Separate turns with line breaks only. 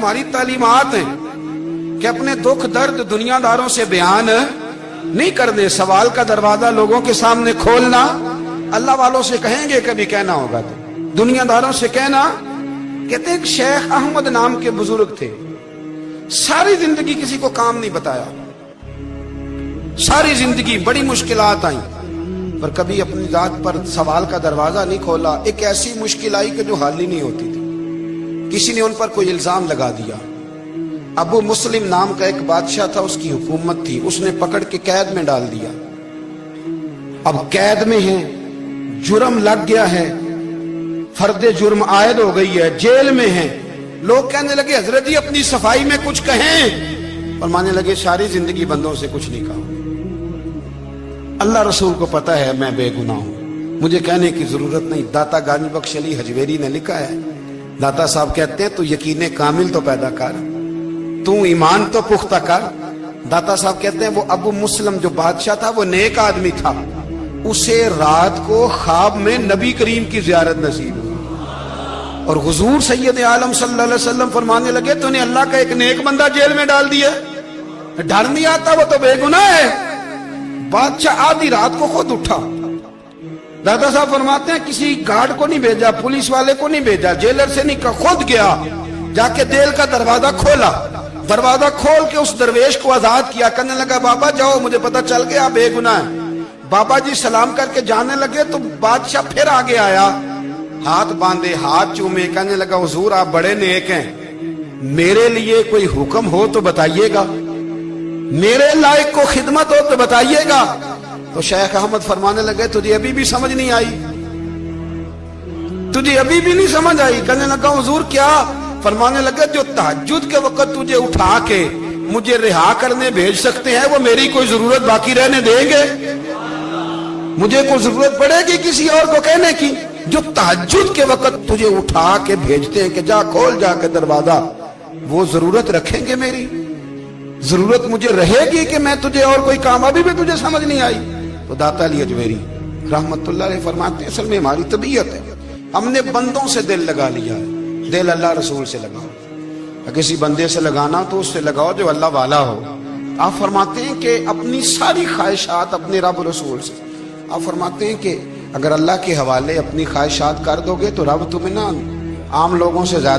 हमारी तालीमात हैं कि अपने दुख दर्द दुनियादारों से बयान नहीं करने, सवाल का दरवाजा लोगों के सामने खोलना। अल्लाह वालों से कहेंगे कभी कहना होगा तो दुनियादारों से कहना। कहते एक शेख अहमद नाम के बुजुर्ग थे, सारी जिंदगी किसी को काम नहीं बताया, सारी जिंदगी बड़ी मुश्किलात आई पर कभी अपनी जात पर सवाल का दरवाजा नहीं खोला। एक ऐसी मुश्किल आई कि जो हल ही नहीं होती थी। किसी ने उन पर कोई इल्जाम लगा दिया। अबू मुस्लिम नाम का एक बादशाह था, उसकी हुकूमत थी, उसने पकड़ के कैद में डाल दिया। अब कैद में है, जुर्म लग गया है, फर्दे जुर्म आयद हो गई है, जेल में है। लोग कहने लगे हजरत जी अपनी सफाई में कुछ कहें, और मानने लगे सारी जिंदगी बंदों से कुछ नहीं कहा। अल्लाह रसूल को पता है मैं बेगुनाह हूं, मुझे कहने की जरूरत नहीं। दाता गानी बख्श अली हजवेरी ने लिखा है, दाता साहब कहते हैं तू यकीन कामिल तो पैदा कर, तू ईमान तो पुख्ता कर। दाता साहब कहते हैं वो अबू मुस्लिम जो बादशाह था वो नेक आदमी था, उसे रात को ख्वाब में नबी करीम की जियारत नसीब हुई और हुजूर सैयद आलम सल्लल्लाहु अलैहि वसल्लम फरमाने लगे तूने अल्लाह का एक नेक बंदा जेल में डाल दिया, डर नहीं आता, वो तो बेगुनाह है। बादशाह आधी रात को खुद उठा। दादा साहब फरमाते हैं किसी गार्ड को नहीं भेजा, पुलिस वाले को नहीं भेजा, जेलर से नहीं कहा, खुद गया, जाके जेल का दरवाजा खोला। दरवाजा खोल के उस दरवेश को आजाद किया, कहने लगा बाबा जाओ, मुझे पता चल गया आप बेगुनाह है। बाबा जी सलाम करके जाने लगे तो बादशाह फिर आगे आया, हाथ बांधे, हाथ चूमे, कहने लगा हुजूर आप बड़े नेक हैं, मेरे लिए कोई हुक्म हो तो बताइएगा, मेरे लायक को खिदमत हो तो बताइएगा। तो शेख अहमद फरमाने लगे तुझे अभी भी समझ नहीं आई, तुझे अभी भी नहीं समझ आई। कहने लगा हुजूर क्या? फरमाने लगे जो तहज्जुद के वक्त तुझे उठा के मुझे रिहा करने भेज सकते हैं वो मेरी कोई जरूरत बाकी रहने देंगे? मुझे कोई जरूरत पड़ेगी किसी और को कहने की? जो तहज्जुद के वक्त तुझे उठा के भेजते हैं कि जा खोल जाके दरवाजा, वो जरूरत रखेंगे? मेरी जरूरत मुझे रहेगी कि मैं तुझे और कोई काम? अभी भी तुझे समझ नहीं आई? तो दाता अली अजमेरी रहमतुल्लाह अलैह फरमाते हैं असल में हमारी तबीयत है, हमने बंदों से दिल लगा लिया है। दिल अल्लाह रसूल से लगाओ, किसी बंदे से लगाना तो उससे लगाओ जो अल्लाह वाला हो। आप फरमाते हैं कि अपनी सारी ख्वाहिशात अपने रब रसूल से, आप फरमाते हैं कि अगर अल्लाह के हवाले अपनी ख्वाहिशात कर दोगे तो रब तुम्हें ना आम लोगों से ज्यादा